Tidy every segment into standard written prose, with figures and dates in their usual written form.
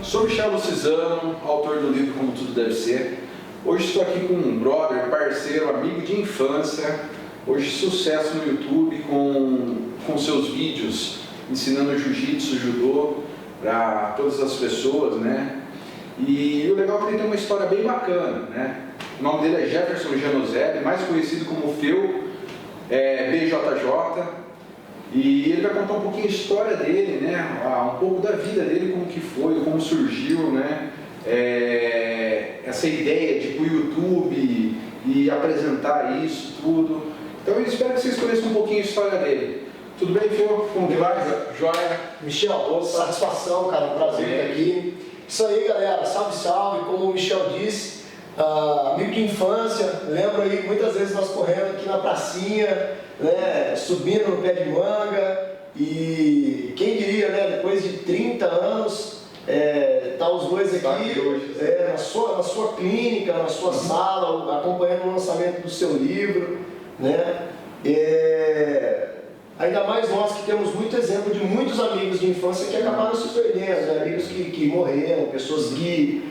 Sou Michel Lucizano, autor do livro Como Tudo Deve Ser. Hoje estou aqui com um brother, parceiro, amigo de infância. Hoje sucesso no YouTube com seus vídeos ensinando jiu-jitsu, judô para todas as pessoas, né? E o legal é que ele tem uma história bem bacana, né? O nome dele é Jefferson Janoselli, mais conhecido como Feu, BJJ. E ele vai contar um pouquinho a história dele, né? Um pouco da vida dele, como que foi, como surgiu, né? Essa ideia de ir para o YouTube e apresentar isso tudo. Então eu espero que vocês conheçam um pouquinho a história dele. Tudo bem, Fio? Como que vai? Joia? Michel, satisfação, cara, um prazer estar aqui. Isso aí, galera, salve, salve, como o Michel disse, amigo de infância, lembro aí muitas vezes nós correndo aqui na pracinha, né, subindo no pé de manga, e quem diria, né, depois de 30 anos, tá os dois aqui na sua clínica, na sua sala, acompanhando o lançamento do seu livro, né? Ainda mais nós que temos muito exemplo de muitos amigos de infância que acabaram se perdendo, né? Amigos que morreram, pessoas que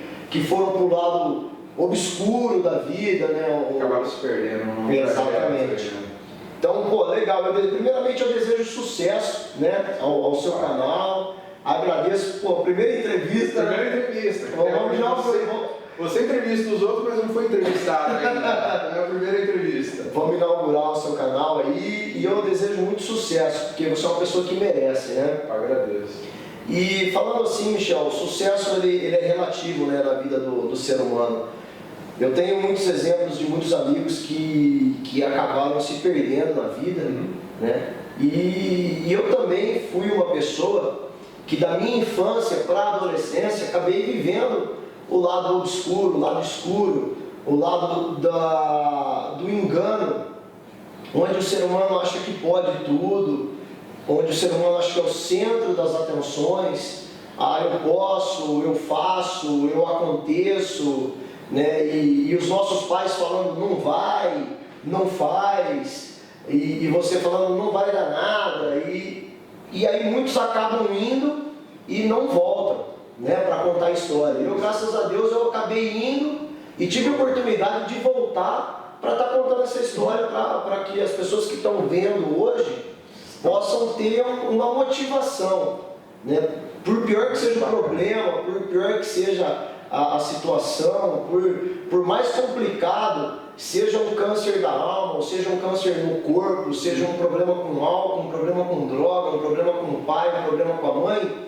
foram para o lado obscuro da vida, né? Acabaram se perdendo. Exatamente. Então, pô, legal. Primeiramente eu desejo sucesso, né, ao seu canal. Agradeço, pô, primeira entrevista. Você entrevista os outros, mas não foi entrevistado ainda. É a primeira entrevista. Vamos inaugurar o seu canal aí e eu desejo muito sucesso, porque você é uma pessoa que merece, né? Agradeço. E falando assim, Michel, o sucesso ele é relativo, né, na vida do ser humano. Eu tenho muitos exemplos de muitos amigos que acabaram se perdendo na vida, né? E eu também fui uma pessoa que da minha infância para a adolescência acabei vivendo o lado obscuro, o lado escuro, o lado do engano, onde o ser humano acha que pode tudo, onde o ser humano acha que é o centro das atenções. Eu posso, eu faço, eu aconteço, né? E os nossos pais falando não vai, não faz, e você falando não vai dar nada, e aí muitos acabam indo e não voltam, né, para contar a história. Eu, graças a Deus, eu acabei indo e tive a oportunidade de voltar para estar contando essa história para que as pessoas que estão vendo hoje possam ter uma motivação, né? Por pior que seja o problema, por pior que seja a situação, por mais complicado, seja um câncer da alma, ou seja um câncer no corpo, seja um problema com álcool, um problema com droga, um problema com o pai, um problema com a mãe,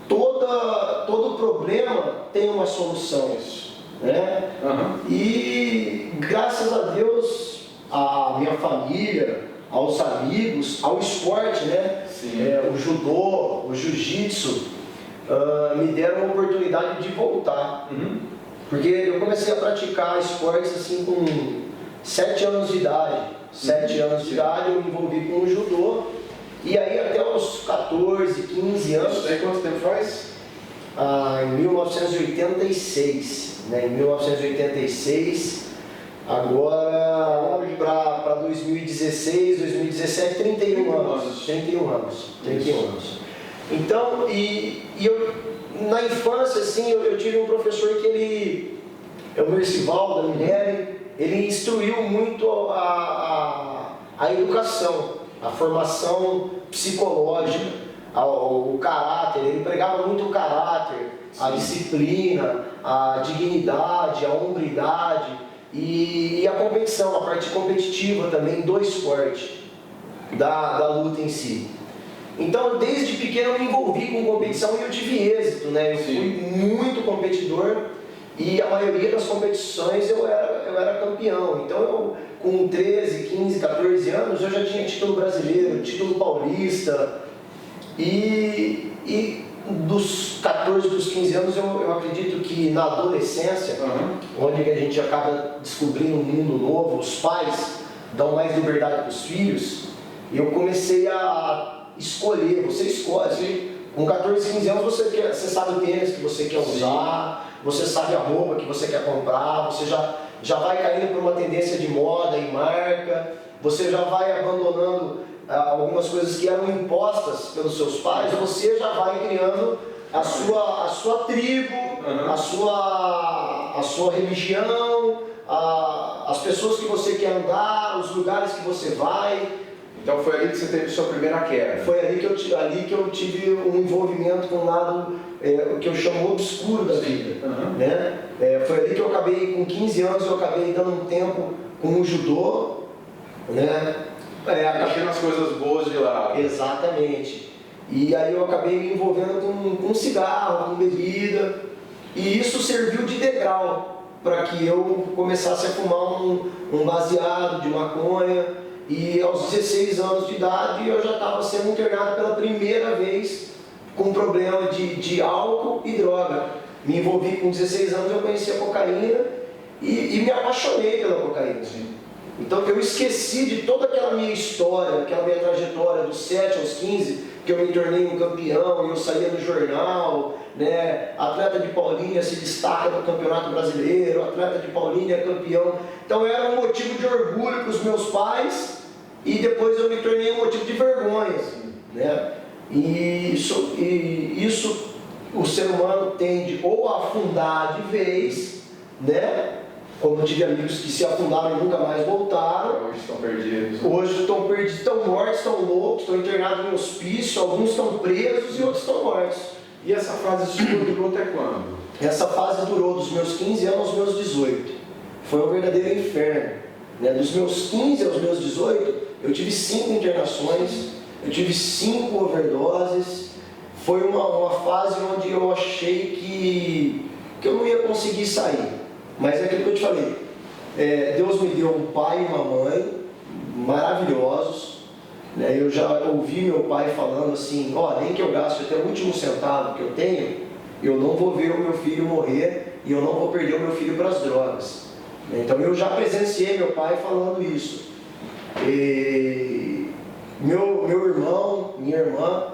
todo problema tem uma solução, né? E graças a Deus, a minha família, aos amigos, ao esporte, né? O judô, o jiu-jitsu, me deram a oportunidade de voltar. Porque eu comecei a praticar esportes assim com 7 anos de idade. 7 anos de idade eu me envolvi com o judô. E aí até os 14, 15 anos... Isso aí quanto tempo faz? Em 1986. Né? Em 1986, agora para 2016, 2017, 31 anos. 31 anos. Então, eu, na infância, assim, eu tive um professor que ele, o Mercival, da Minelli, ele instruiu muito a educação, a formação psicológica, o caráter. Ele pregava muito o caráter, a disciplina, a dignidade, a hombridade e a competição, a parte competitiva também do esporte, da luta em si. Então, desde pequeno eu me envolvi com competição e eu tive êxito, né? Eu fui muito competidor e a maioria das competições eu era campeão. Então, eu, com 13, 15, 14 anos, eu já tinha título brasileiro, título paulista. E dos 14, dos 15 anos, eu acredito que na adolescência, onde a gente acaba descobrindo um mundo novo, os pais dão mais liberdade para os filhos, eu comecei a escolher. Você escolhe. Com 14, 15 anos você sabe o tênis que você quer usar, você sabe a roupa que você quer comprar, você já vai caindo por uma tendência de moda e marca, você já vai abandonando algumas coisas que eram impostas pelos seus pais, você já vai criando a sua tribo, a sua religião, as pessoas que você quer andar, os lugares que você vai. Então foi ali que você teve sua primeira queda. Foi ali que eu tive um envolvimento com um lado o que eu chamo obscuro da vida. Né? Foi ali que eu acabei, com 15 anos, eu acabei dando um tempo com o judô. Né? Achando as coisas boas de lá. Exatamente. E aí eu acabei me envolvendo com cigarro, com bebida. E isso serviu de degrau para que eu começasse a fumar um baseado de maconha. E aos 16 anos de idade eu já estava sendo internado pela primeira vez com problema de álcool e droga. Me envolvi com 16 anos, eu conheci a cocaína e me apaixonei pela cocaína. Sim. Então eu esqueci de toda aquela minha história, aquela minha trajetória dos 7 aos 15, que eu me tornei um campeão e eu saía no jornal, né? Atleta de Paulínia se destaca no Campeonato Brasileiro, atleta de Paulínia é campeão. Então era um motivo de orgulho para os meus pais e depois eu me tornei um motivo de vergonha, né? E isso o ser humano tende ou a afundar de vez, né? Como eu tive amigos que se afundaram e nunca mais voltaram. Hoje estão perdidos. Hoje estão perdidos, estão mortos, estão loucos, estão internados em hospício, alguns estão presos e outros estão mortos. E essa fase sua durou até quando? Essa fase durou dos meus 15 anos aos meus 18. Foi um verdadeiro inferno. Né? Dos meus 15 aos meus 18, eu tive 5 internações, eu tive 5 overdoses. Foi uma fase onde eu achei que eu não ia conseguir sair. Mas é aquilo que eu te falei, Deus me deu um pai e uma mãe maravilhosos, né? Eu já ouvi meu pai falando assim, nem que eu gaste até o último centavo que eu tenho, eu não vou ver o meu filho morrer e eu não vou perder o meu filho para as drogas. Então eu já presenciei meu pai falando isso. E meu irmão, minha irmã,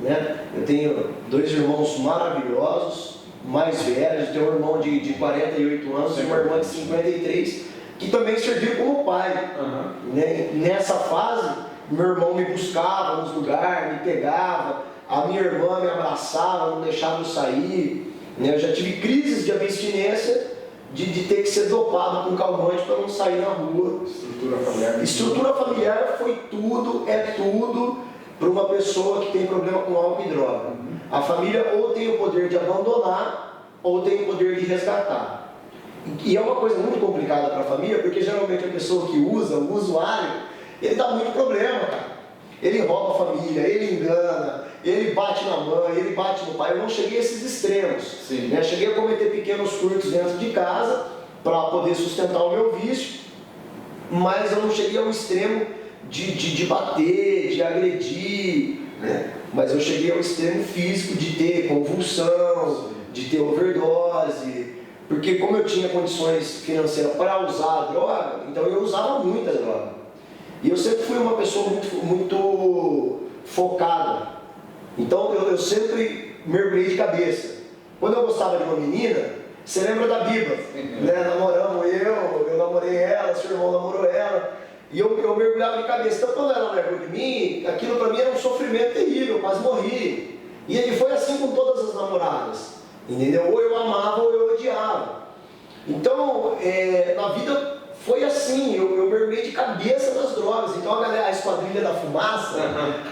né? Eu tenho 2 irmãos maravilhosos, mais velhos, tenho um irmão de 48 anos e uma irmã de 53, que também serviu como pai. Né? Nessa fase, meu irmão me buscava nos lugares, me pegava, a minha irmã me abraçava, não deixava eu sair. Né? Eu já tive crises de abstinência, de ter que ser dopado com calmante para não sair na rua. Estrutura familiar. Estrutura familiar foi tudo, é tudo para uma pessoa que tem problema com álcool e droga. A família ou tem o poder de abandonar, ou tem o poder de resgatar. E é uma coisa muito complicada para a família, porque geralmente a pessoa que usa, o usuário, ele dá muito problema, cara. Ele rouba a família, ele engana, ele bate na mãe, ele bate no pai. Eu não cheguei a esses extremos. Né? Cheguei a cometer pequenos furtos dentro de casa, para poder sustentar o meu vício, mas eu não cheguei ao extremo de bater, de agredir, né? Mas eu cheguei ao extremo físico de ter convulsão, de ter overdose, porque como eu tinha condições financeiras para usar a droga, então eu usava muita droga. E eu sempre fui uma pessoa muito focada, então eu sempre mergulhei de cabeça. Quando eu gostava de uma menina, você lembra da Biba? Né? Namoramos eu namorei ela, seu irmão namorou ela. E eu mergulhava de cabeça. Então, quando ela mergulhou de mim, aquilo para mim era um sofrimento terrível, eu quase morri. E foi assim com todas as namoradas. Entendeu? Ou eu amava ou eu odiava. Então, na vida foi assim, eu mergulhei de cabeça nas drogas. Então, a esquadrilha da fumaça,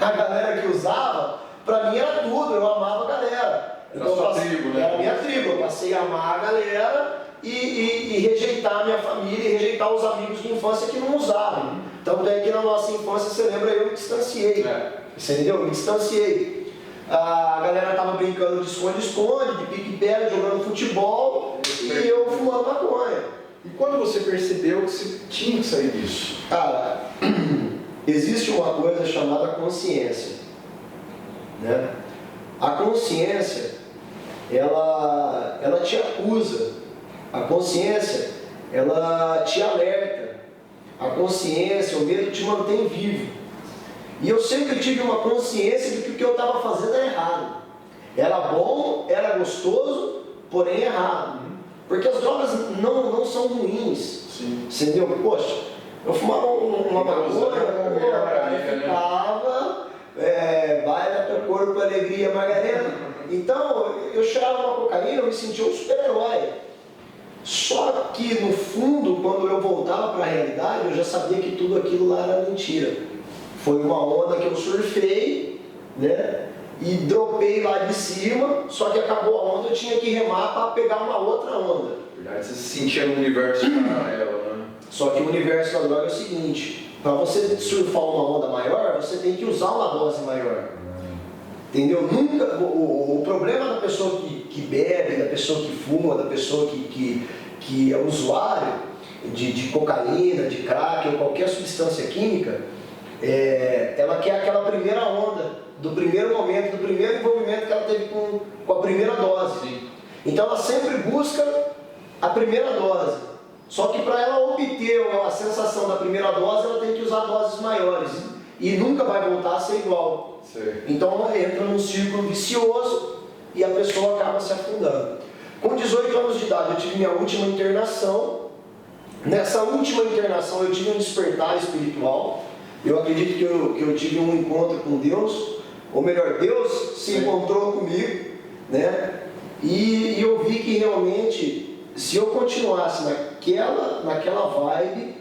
a galera que usava, para mim era tudo, eu amava a galera. Era a sua tribo, né? Era a minha tribo, eu passei a amar a galera e rejeitar a minha família e rejeitar os amigos de infância que não usavam. Então, daí que na nossa infância, você lembra, eu me distanciei. Você entendeu? Eu me distanciei. A galera estava brincando de esconde-esconde, de pique-pega, jogando futebol e eu fumando maconha. E quando você percebeu que você tinha que sair disso? Cara, existe uma coisa chamada consciência. Né? A consciência, ela te acusa. A consciência, ela te alerta. A consciência, o medo te mantém vivo. E eu sempre tive uma consciência de que o que eu estava fazendo era errado. Era bom, era gostoso, porém errado. Porque as drogas não são ruins. Sim. Entendeu? Poxa, eu fumava uma maconha, ficava, baila teu corpo, alegria, Margarida. Então, eu cheirava uma cocaína, eu me sentia um super-herói. Só que, no fundo, quando eu voltava para a realidade, eu já sabia que tudo aquilo lá era mentira. Foi uma onda que eu surfei, né? E dropei lá de cima, só que acabou a onda, eu tinha que remar para pegar uma outra onda. Na verdade, você se sentia no universo paralelo, né? Só que o universo da droga é o seguinte, para você surfar uma onda maior, você tem que usar uma dose maior. Entendeu? Nunca, o problema da pessoa que bebe, da pessoa que fuma, da pessoa que é usuário de cocaína, de crack ou qualquer substância química, ela quer aquela primeira onda, do primeiro momento, do primeiro envolvimento que ela teve com a primeira dose. Sim. Então ela sempre busca a primeira dose. Só que para ela obter a sensação da primeira dose, ela tem que usar doses maiores. E nunca vai voltar a ser igual. Sim. Então ela entra num círculo vicioso e a pessoa acaba se afundando. Com 18 anos de idade eu tive minha última internação. Nessa última internação eu tive um despertar espiritual. Eu acredito que eu tive um encontro com Deus. Ou melhor, Deus se encontrou comigo, né? E eu vi que realmente, se eu continuasse naquela vibe,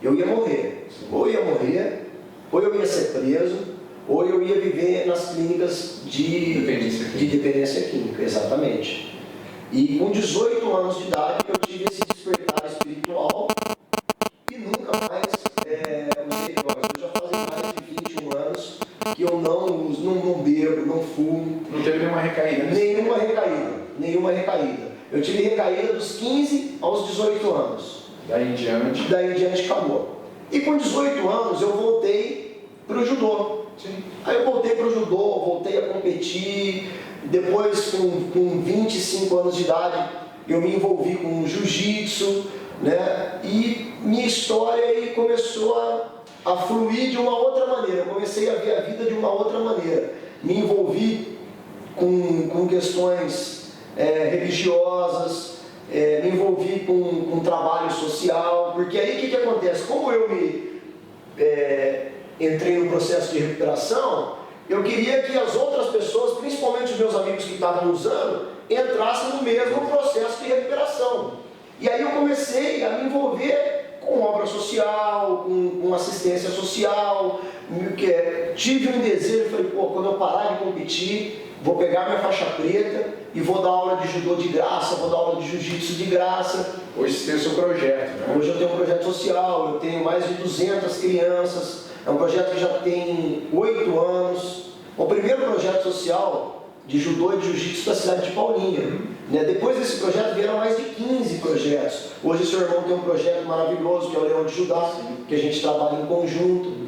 eu ia morrer. Ou ia morrer, ou eu ia ser preso, ou eu ia viver nas clínicas de dependência química, exatamente. E com 18 anos de idade eu tive esse despertar espiritual e nunca mais usei drogas. Eu já fazem mais de 21 anos que eu não bebo, não fumo. Não teve nenhuma recaída? Nenhuma recaída. Eu tive recaída dos 15 aos 18 anos. Daí em diante? Daí em diante acabou. E com 18 anos eu voltei para o judô. Sim. Aí eu voltei para o judô, voltei a competir. Depois, com 25 anos de idade, eu me envolvi com jiu-jitsu, né? E minha história aí começou a fluir de uma outra maneira. Eu comecei a ver a vida de uma outra maneira. Me envolvi com questões religiosas, me envolvi com trabalho social, porque aí o que acontece? Como eu entrei no processo de recuperação, eu queria que as outras pessoas, principalmente os meus amigos que estavam usando, entrassem no mesmo processo de recuperação. E aí eu comecei a me envolver com obra social, com assistência social, tive um desejo, falei, quando eu parar de competir, vou pegar minha faixa preta e vou dar aula de judô de graça, vou dar aula de jiu-jitsu de graça. Hoje você tem o seu projeto, né? Hoje eu tenho um projeto social, eu tenho mais de 200 crianças, é um projeto que já tem 8 anos. O primeiro projeto social de judô e de jiu-jitsu da cidade de Paulínia. Depois desse projeto vieram mais de 15 projetos. Hoje seu irmão tem um projeto maravilhoso, que é o Leão de Judá, que a gente trabalha em conjunto.